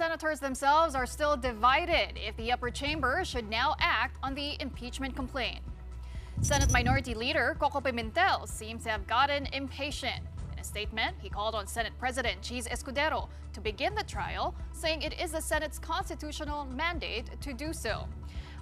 Senators themselves are still divided if the upper chamber should now act on the impeachment complaint. Senate Minority Leader Coco Pimentel seems to have gotten impatient. In a statement, he called on Senate President Cheese Escudero to begin the trial, saying it is the Senate's constitutional mandate to do so.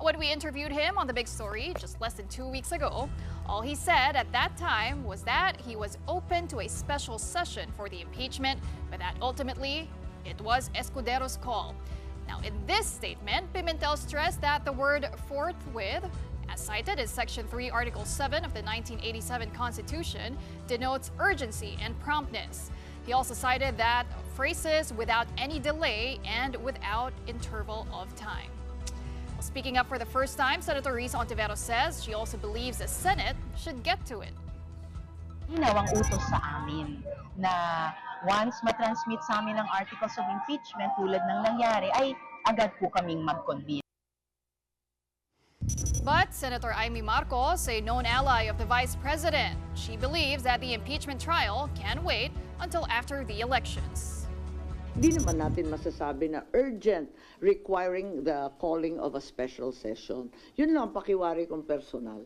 When we interviewed him on The Big Story just less than 2 weeks ago, all he said at that time was that he was open to a special session for the impeachment, but that ultimately it was Escudero's call. Now, in this statement, Pimentel stressed that the word forthwith, as cited in Section 3, Article 7 of the 1987 Constitution, denotes urgency and promptness. He also cited that phrases without any delay and without interval of time. Speaking up for the first time, Senator Risa Ontiveros says she also believes the Senate should get to it. Ang utos sa amin na once matransmit sa amin ang articles of impeachment tulad ng nangyari ay agad po kaming mag-convene. But Senator Amy Marcos, a known ally of the Vice President, she believes that the impeachment trial can wait until after the elections. Hindi naman natin masasabi na urgent requiring the calling of a special session. Yun lang pakiwari kong personal.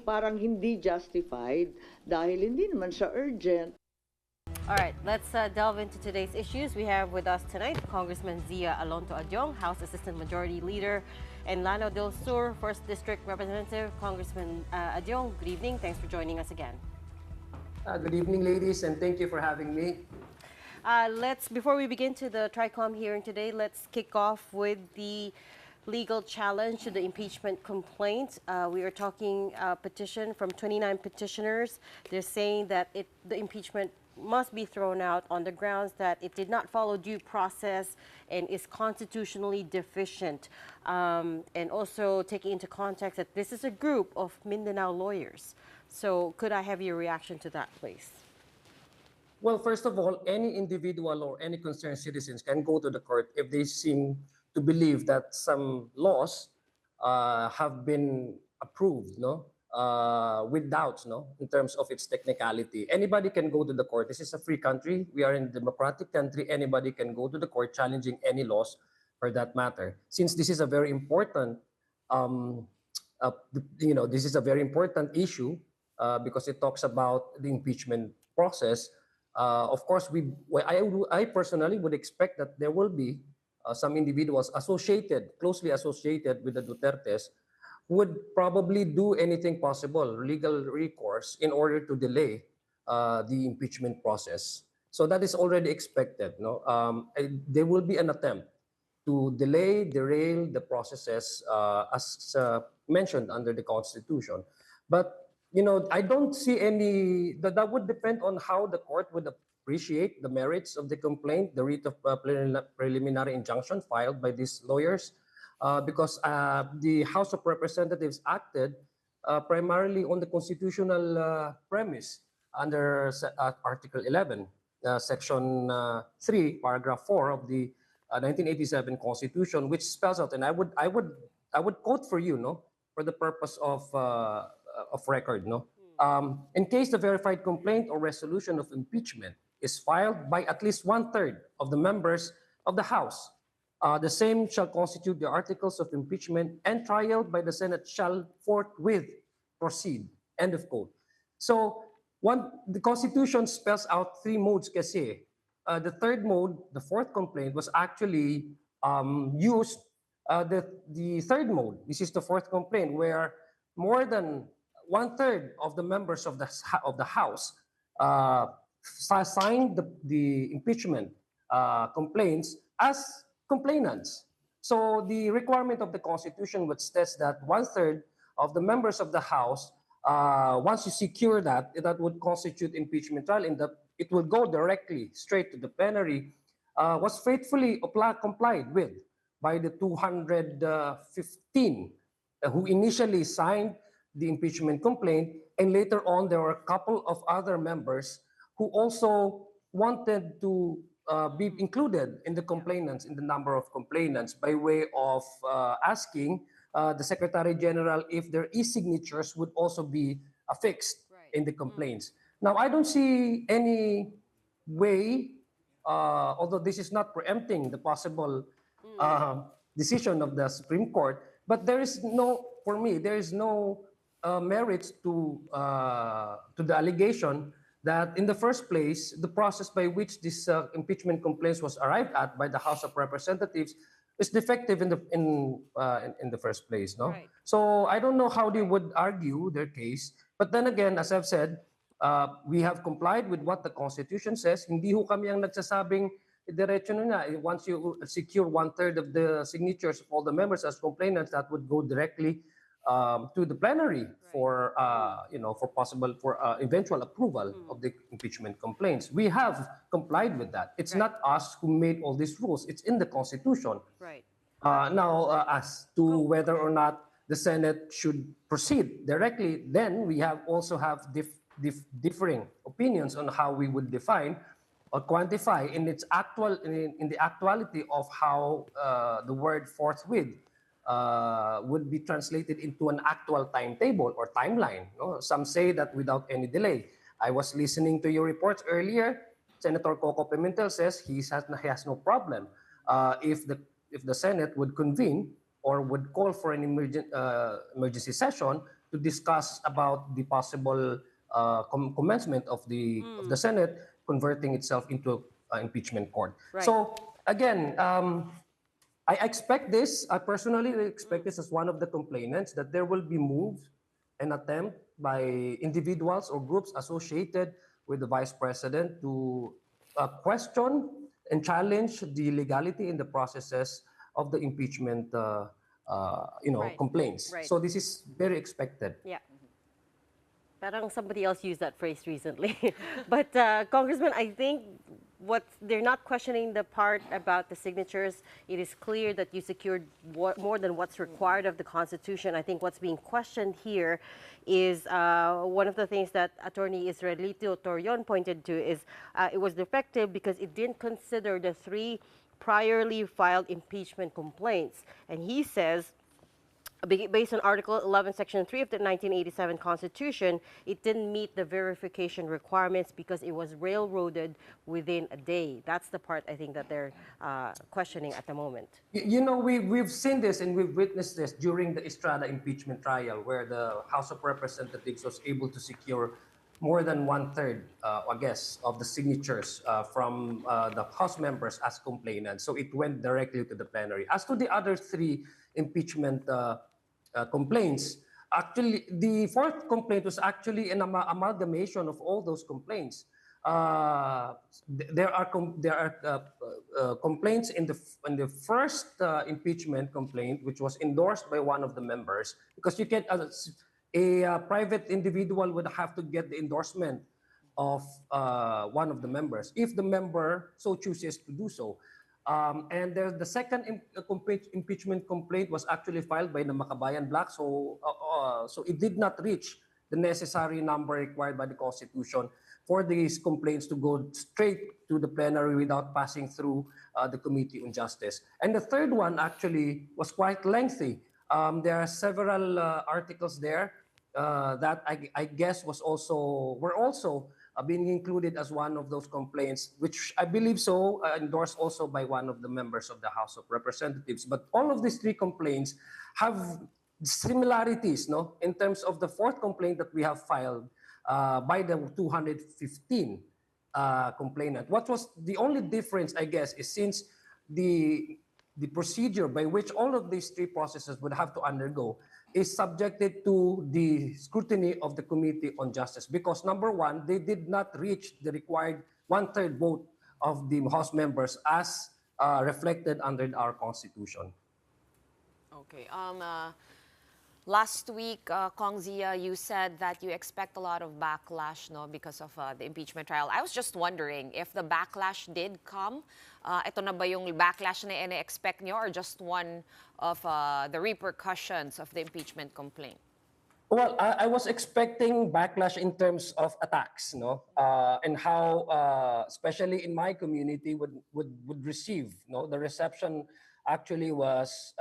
Parang hindi justified dahil hindi naman siya urgent. All right, let's delve into today's issues. We have with us tonight Congressman Zia Alonto Adiong, House Assistant Majority Leader, and Lanao del Sur, 1st District Representative. Congressman Adiong, good evening. Thanks for joining us again. Good evening, ladies, and thank you for having me. Before we begin to the TRICOM hearing today, let's kick off with the legal challenge to the impeachment complaint. We are talking a petition from 29 petitioners. They're saying that the impeachment must be thrown out on the grounds that it did not follow due process and is constitutionally deficient. And also taking into context that this is a group of Mindanao lawyers. So could I have your reaction to that, please? Well, first of all, any individual or any concerned citizens can go to the court if they seem to believe that some laws have been approved, with doubts, in terms of its technicality. Anybody can go to the court. This is a free country. We are in a democratic country. Anybody can go to the court challenging any laws for that matter. Since this is a very important, this is a very important issue because it talks about the impeachment process. Of course, I personally would expect that there will be some individuals closely associated with the Dutertes, would probably do anything possible, legal recourse, in order to delay the impeachment process. So that is already expected. There will be an attempt to delay, derail the processes as mentioned under the Constitution. But I don't see any, that would depend on how the court would appreciate the merits of the complaint, the writ of preliminary injunction filed by these lawyers, because the House of Representatives acted primarily on the constitutional premise under Article 11, Section 3, Paragraph 4 of the 1987 Constitution, which spells out, and I would quote for you, for the purpose of record, in case the verified complaint or resolution of impeachment is filed by at least 1/3 of the members of the House, the same shall constitute the articles of impeachment, and trial by the Senate shall forthwith proceed. End of quote. So the Constitution spells out 3 modes kasi. The third mode, the fourth complaint, was actually used, the third mode, this is the fourth complaint, where more than 1/3 of the members of the House signed the impeachment complaints as complainants. So the requirement of the Constitution would state that 1/3 of the members of the House, once you secure that would constitute impeachment trial, and that it will go directly straight to the plenary, was faithfully complied with by the 215 who initially signed the impeachment complaint, and later on there were a couple of other members who also wanted to be included in the complainants, in the number of complainants, by way of asking the Secretary General if their e-signatures would also be affixed in the complaints. Now, I don't see any way although this is not preempting the possible decision of the Supreme Court, but there is no, for me, there is no merits to the allegation that in the first place, the process by which this impeachment complaint was arrived at by the House of Representatives is defective in the first place, no? Right. So I don't know how they would argue their case, but then again, as I've said, we have complied with what the Constitution says. Hindi ho kami ang nagsasabing diretso na once you secure 1/3 of the signatures of all the members as complainants, that would go directly to the plenary for for possible for eventual approval of the impeachment complaints. We have complied with that. It's not us who made all these rules. It's in the Constitution. Right. Now, as to whether or not the Senate should proceed directly, then we also have differing opinions on how we would define or quantify in its in the actuality of how the word forthwith would be translated into an actual timetable or timeline. No? Some say that without any delay. I was listening to your reports earlier. Senator Coco Pimentel says he has no problem if the Senate would convene or would call for an emergency session to discuss about the possible commencement of the Senate converting itself into impeachment court. Right. So again, I expect this. I personally expect this as one of the complainants that there will be moves and attempt by individuals or groups associated with the Vice President to question and challenge the legality in the processes of the impeachment, complaints. Right. So this is very expected. Yeah. Parang somebody else used that phrase recently. But Congressman, I think they're not questioning the part about the signatures. It is clear that you secured more than what's required of the Constitution. I think what's being questioned here is one of the things that Attorney Israelito Torion pointed to is it was defective because it didn't consider the 3 priorly filed impeachment complaints. And he says, based on Article 11, Section 3 of the 1987 Constitution, it didn't meet the verification requirements because it was railroaded within a day. That's the part I think that they're questioning at the moment. We've seen this and we've witnessed this during the Estrada impeachment trial, where the House of Representatives was able to secure more than 1/3, I guess, of the signatures from the House members as complainants. So it went directly to the plenary. As to the other 3 impeachment complaints, actually, the 4th complaint was actually an amalgamation of all those complaints. There are complaints in the first impeachment complaint, which was endorsed by one of the members, because you can a private individual would have to get the endorsement of one of the members if the member so chooses to do so. And the second impeachment complaint was actually filed by the Makabayan Black, so it did not reach the necessary number required by the Constitution for these complaints to go straight to the plenary without passing through the Committee on Justice. And the third one actually was quite lengthy. There are several articles there that I guess were also being included as one of those complaints, which I believe endorsed also by one of the members of the House of Representatives. But all of these 3 complaints have similarities, no, in terms of the 4th complaint that we have filed by the 215 complainant. What was the only difference, I guess, is since the procedure by which all of these 3 processes would have to undergo is subjected to the scrutiny of the Committee on Justice, because number 1, they did not reach the required 1/3 vote of the House members as reflected under our Constitution. Okay. Last week, Kong Zia, you said that you expect a lot of backlash, no, because of the impeachment trial. I was just wondering if the backlash did come. Ito na ba yung backlash na ine-expect nyo, or just one of the repercussions of the impeachment complaint? Well, I was expecting backlash in terms of attacks, no, and how, especially in my community, would receive. No, the reception actually was,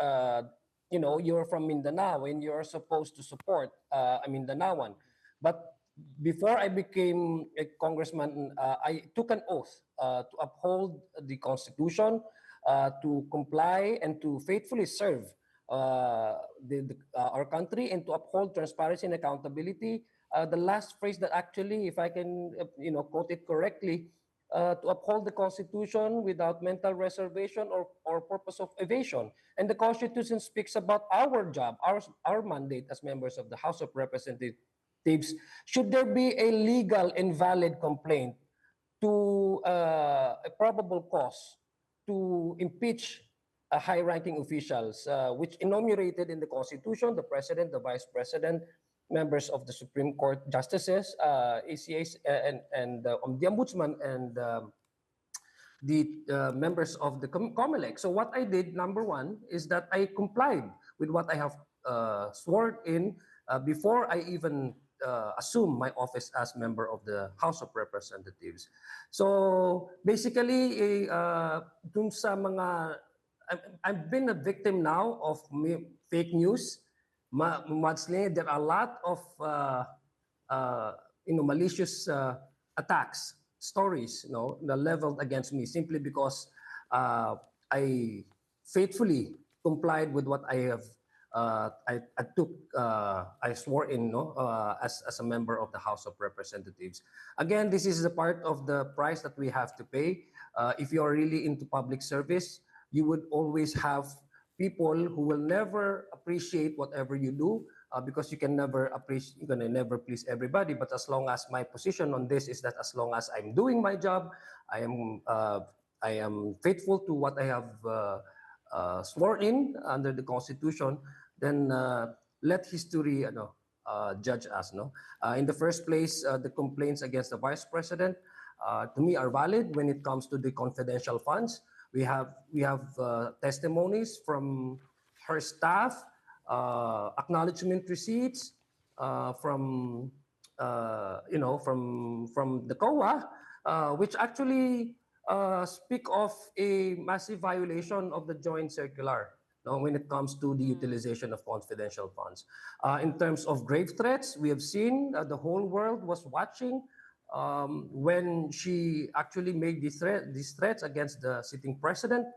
you're from Mindanao and you're supposed to support a Mindanaoan, but before I became a congressman, I took an oath to uphold the Constitution, to comply and to faithfully serve our country, and to uphold transparency and accountability. The last phrase that actually, if I can, quote it correctly, to uphold the Constitution without mental reservation or purpose of evasion. And the Constitution speaks about our job, our mandate as members of the House of Representatives. Should there be a legal and valid complaint to a probable cause to impeach high-ranking officials, which enumerated in the Constitution, the President, the Vice President, members of the Supreme Court justices, ACAs, and the Ombudsman, and the members of the COMELEC. So what I did, number one, is that I complied with what I have sworn in before I even assume my office as member of the House of Representatives. So basically, dun sa mga, I've been a victim now of fake news. Mudslinging, there are a lot of malicious attacks, stories, leveled against me simply because I faithfully complied with what I have I swore in, as a member of the House of Representatives. Again, this is a part of the price that we have to pay. If you are really into public service, you would always have people who will never appreciate whatever you do, because you can never please everybody. But as long as my position on this is that as long as I'm doing my job, I am faithful to what I have sworn in under the Constitution, then let history judge us. In the first place, the complaints against the Vice President, to me, are valid when it comes to the confidential funds. We have testimonies from her staff, acknowledgement receipts from the COA, which actually speak of a massive violation of the joint circular when it comes to the utilization of confidential funds. In terms of grave threats, we have seen the whole world was watching when she actually made these threats against the sitting president,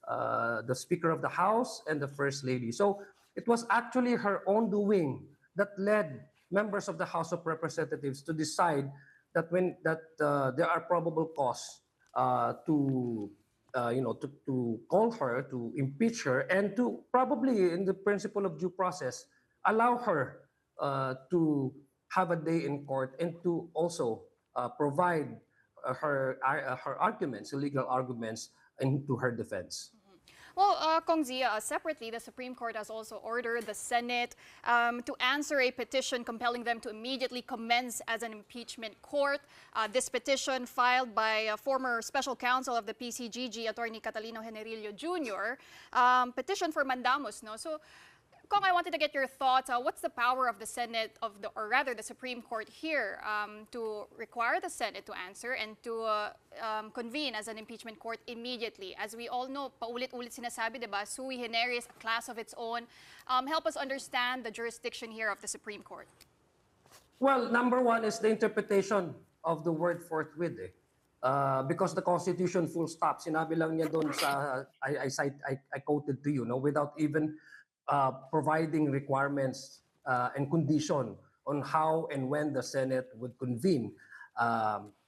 the Speaker of the House, and the First Lady. So it was actually her own doing that led members of the House of Representatives to decide that there are probable cause to call her, to impeach her, and to probably, in the principle of due process, allow her to have a day in court and to also provide her arguments, legal arguments, into her defense. Well, Kong Zia, separately, the Supreme Court has also ordered the Senate to answer a petition compelling them to immediately commence as an impeachment court. This petition, filed by former special counsel of the PCGG, Attorney Catalino Generillo Jr., petition for mandamus. So, Kong, I wanted to get your thoughts. What's the power of the Senate, or rather the Supreme Court here, to require the Senate to answer and to convene as an impeachment court immediately? As we all know, paulit-ulit sinasabi, diba, sui generis, a class of its own. Help us understand the jurisdiction here of the Supreme Court. Well, number one is the interpretation of the word forthwith. Because the Constitution, full stop, sinabi lang niya doon sa, I quoted to you, without even providing requirements and condition on how and when the Senate would convene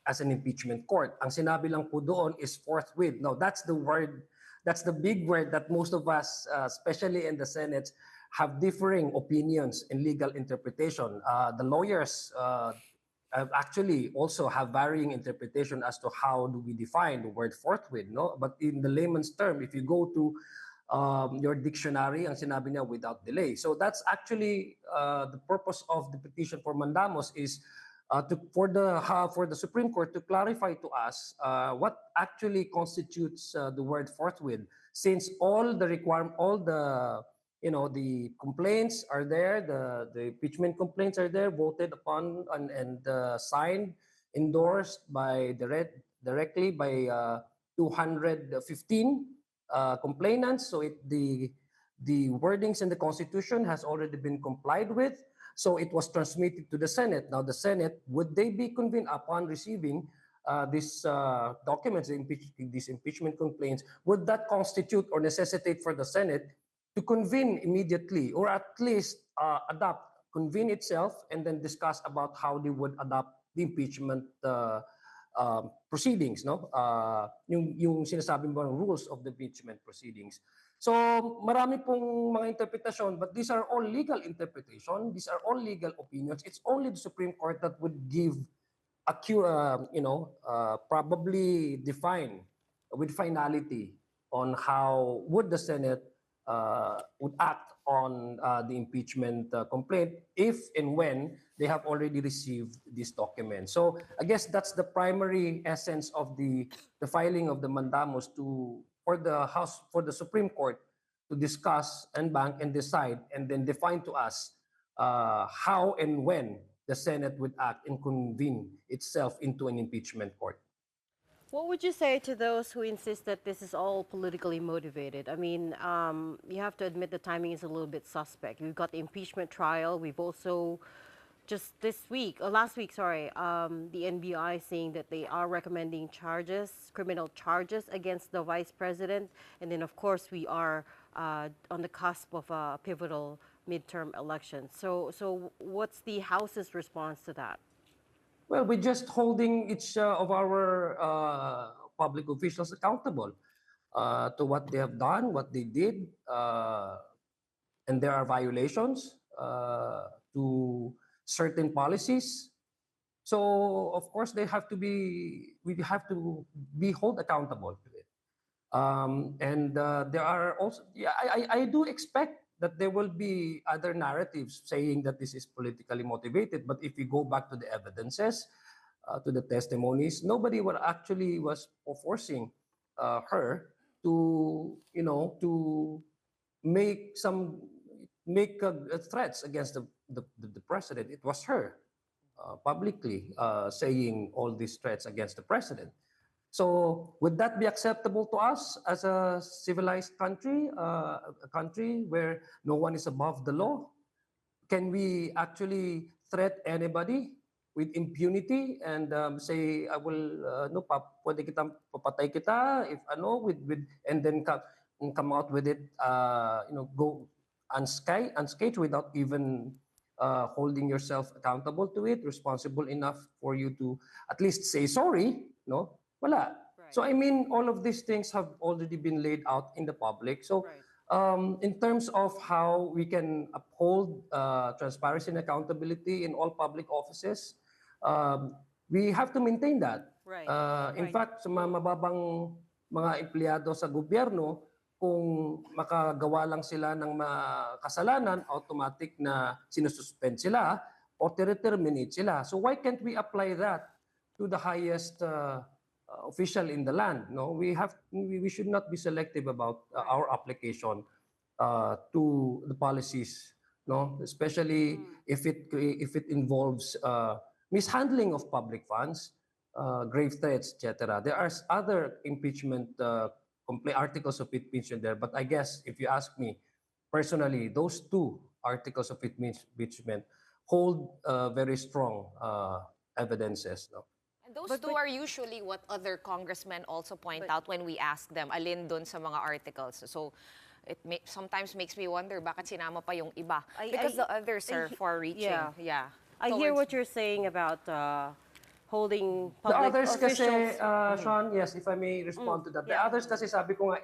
as an impeachment court. Ang sinabi lang po doon is forthwith. Now, that's the word, that's the big word that most of us, especially in the Senate, have differing opinions and legal interpretation. The lawyers actually also have varying interpretation as to how do we define the word forthwith. But in the layman's term, if you go to your dictionary, ang sinabi niya, without delay. So that's actually the purpose of the petition for mandamus, is for the Supreme Court to clarify to us what actually constitutes the word forthwith, since all the the complaints are there, the impeachment complaints are there, voted upon and signed, endorsed by directly by 215 complainants. So the wordings in the Constitution has already been complied with. So it was transmitted to the Senate. Now the Senate, would they be convened upon receiving these documents, these impeachment complaints? Would that constitute or necessitate for the Senate to convene immediately, or at least convene itself and then discuss about how they would adopt the impeachment proceedings, no? Yung sinasabi mo rules of the impeachment proceedings. So marami pong mga interpretasyon, but these are all legal interpretation. These are all legal opinions. It's only the Supreme Court that would give probably define with finality on how would the Senate would act on the impeachment complaint if and when they have already received this document. So I guess that's the primary essence of the filing of the mandamus for the Supreme Court to discuss and bank and decide and then define to us how and when the Senate would act and convene itself into an impeachment court. What would you say to those who insist that this is all politically motivated? I mean, you have to admit the timing is a little bit suspect. We've got the impeachment trial. We've also just last week, the NBI saying that they are recommending criminal charges against the vice president. And then, of course, we are on the cusp of a pivotal midterm election. So what's the House's response to that? Well, we're just holding each of our public officials accountable to what they have done, what they did, and there are violations to certain policies. So, of course, we have to be held accountable to it. And there are also, I do expect that there will be other narratives saying that this is politically motivated. But if we go back to the evidences, to the testimonies, nobody was forcing her to, to make threats against the president. It was her publicly saying all these threats against the president. So would that be acceptable to us as a civilized country, a country where no one is above the law? Can we actually threat anybody with impunity and say, I will, pwede kitang papatay kita, if and then come out with it, go unscathed without even holding yourself accountable to it, responsible enough for you to at least say sorry, no? Wala. Right. So I mean, all of these things have already been laid out in the public. So in terms of how we can uphold transparency and accountability in all public offices, we have to maintain that. Right. In fact, sa mga mababang mga empleyado sa gobyerno, kung makagawa lang sila ng kasalanan, automatic na sinususpend sila or terminate sila. So why can't we apply that to the highest official in the land? No, we should not be selective about our application to the policies. No, especially if it involves mishandling of public funds, grave threats, etc. There are other impeachment articles of impeachment there, but I guess if you ask me personally, those two articles of impeachment hold very strong evidences. No? And those two are usually what other congressmen also point out when we ask them, alin dun sa mga articles. So it sometimes makes me wonder, bakit sinama pa yung iba? Because the others are far-reaching. Yeah. I hear what you're saying about holding public the others officials. kasi, Sean, yes, if I may respond to that. The others kasi sabi ko nga,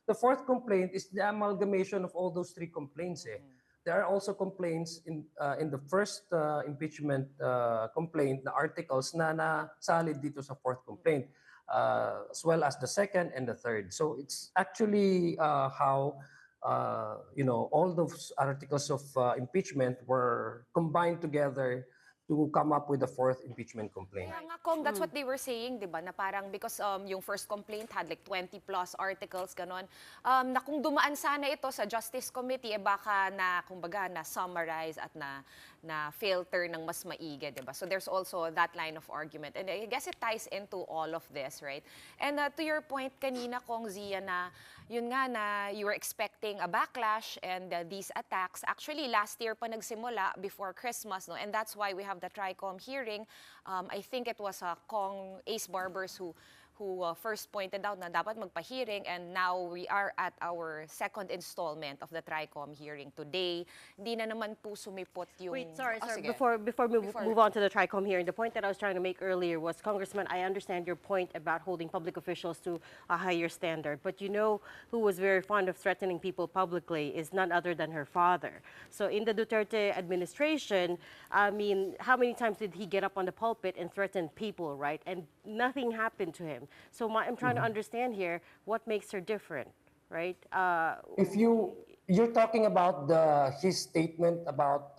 the fourth complaint is the amalgamation of all those three complaints. There are also complaints in the first impeachment complaint, the articles na nasalid dito sa fourth complaint, as well as the second and the third. So it's actually how all those articles of impeachment were combined together to come up with a fourth impeachment complaint. Kaya nga, Kong, that's what they were saying, di ba? Na parang because yung first complaint had like 20 plus articles, ganon. Na kung dumaan sana ito sa Justice Committee, baka na, kumbaga, na-summarize at na filter ng mas maigi, di ba? So there's also that line of argument. And I guess it ties into all of this, right? And to your point kanina, Kong Zia, na yun nga na you were expecting a backlash and these attacks. Actually, last year pa nagsimula before Christmas, no? And that's why we have the TRICOM hearing. I think it was Kong Ace Barbers who first pointed out na dapat magpa-hearing, and now we are at our second installment of the TRICOM hearing today. Hindi na naman po sumipot yung... Wait, sorry. sige. Before we move on to the TRICOM hearing, the point that I was trying to make earlier was, Congressman, I understand your point about holding public officials to a higher standard, but you know who was very fond of threatening people publicly is none other than her father. So in the Duterte administration, I mean, how many times did he get up on the pulpit and threaten people, right? And nothing happened to him. So I'm trying to understand here what makes her different, right? If you're talking about his statement about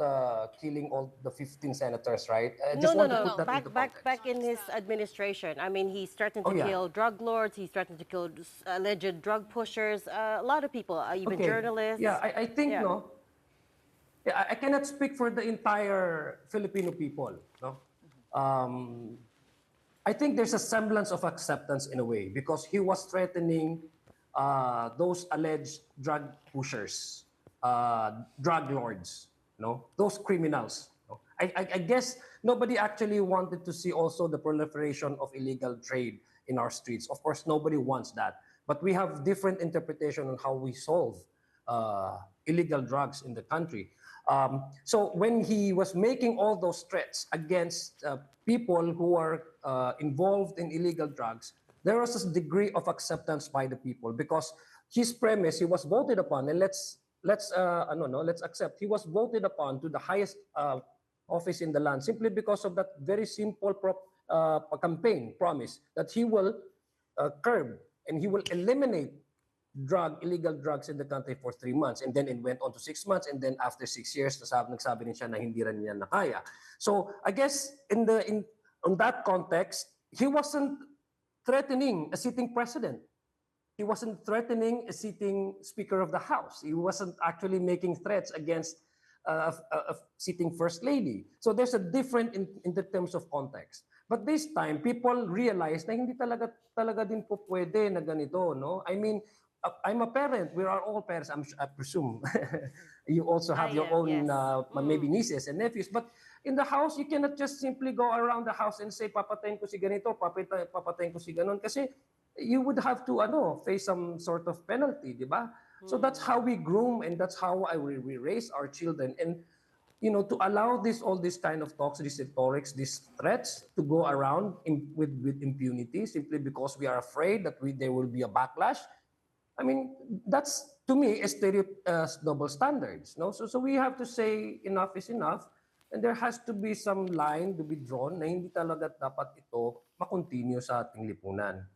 killing all the 15 senators, right? I just want to put that into context. Back in his administration, I mean, he's threatened to kill drug lords. He's threatened to kill alleged drug pushers. A lot of people, even journalists. Yeah, I think I cannot speak for the entire Filipino people. No, I think there's a semblance of acceptance in a way because he was threatening those alleged drug pushers, drug lords, those criminals. I guess nobody actually wanted to see also the proliferation of illegal trade in our streets. Of course, nobody wants that. But we have different interpretation on how we solve illegal drugs in the country. So when he was making all those threats against people who are involved in illegal drugs, there was a degree of acceptance by the people because his premise, he was voted upon, and let's accept, he was voted upon to the highest office in the land simply because of that very simple campaign promise that he will curb and he will eliminate illegal drugs in the country for 3 months, and then it went on to 6 months, and then after 6 years, nagsabi rin siya na hindi rin niya nakaya. So I guess on that context, he wasn't threatening a sitting president. He wasn't threatening a sitting Speaker of the House. He wasn't actually making threats against a sitting First Lady. So there's a different in the terms of context. But this time, people realize na hindi talaga din po pwede na ganito, no? I mean, I'm a parent. We are all parents, I presume. You also have your own maybe nieces and nephews. But in the house, you cannot just simply go around the house and say, papatayin ko si ganito, papatayin ko si ganon. Kasi you would have to face some sort of penalty, di ba? So that's how we groom and that's how we raise our children. And to allow all these kind of talks, these rhetorics, these threats to go around with impunity simply because we are afraid that there will be a backlash. I mean, that's, to me, double standards. No? So we have to say enough is enough, and there has to be some line to be drawn na hindi talaga dapat ito makontinue sa ating lipunan.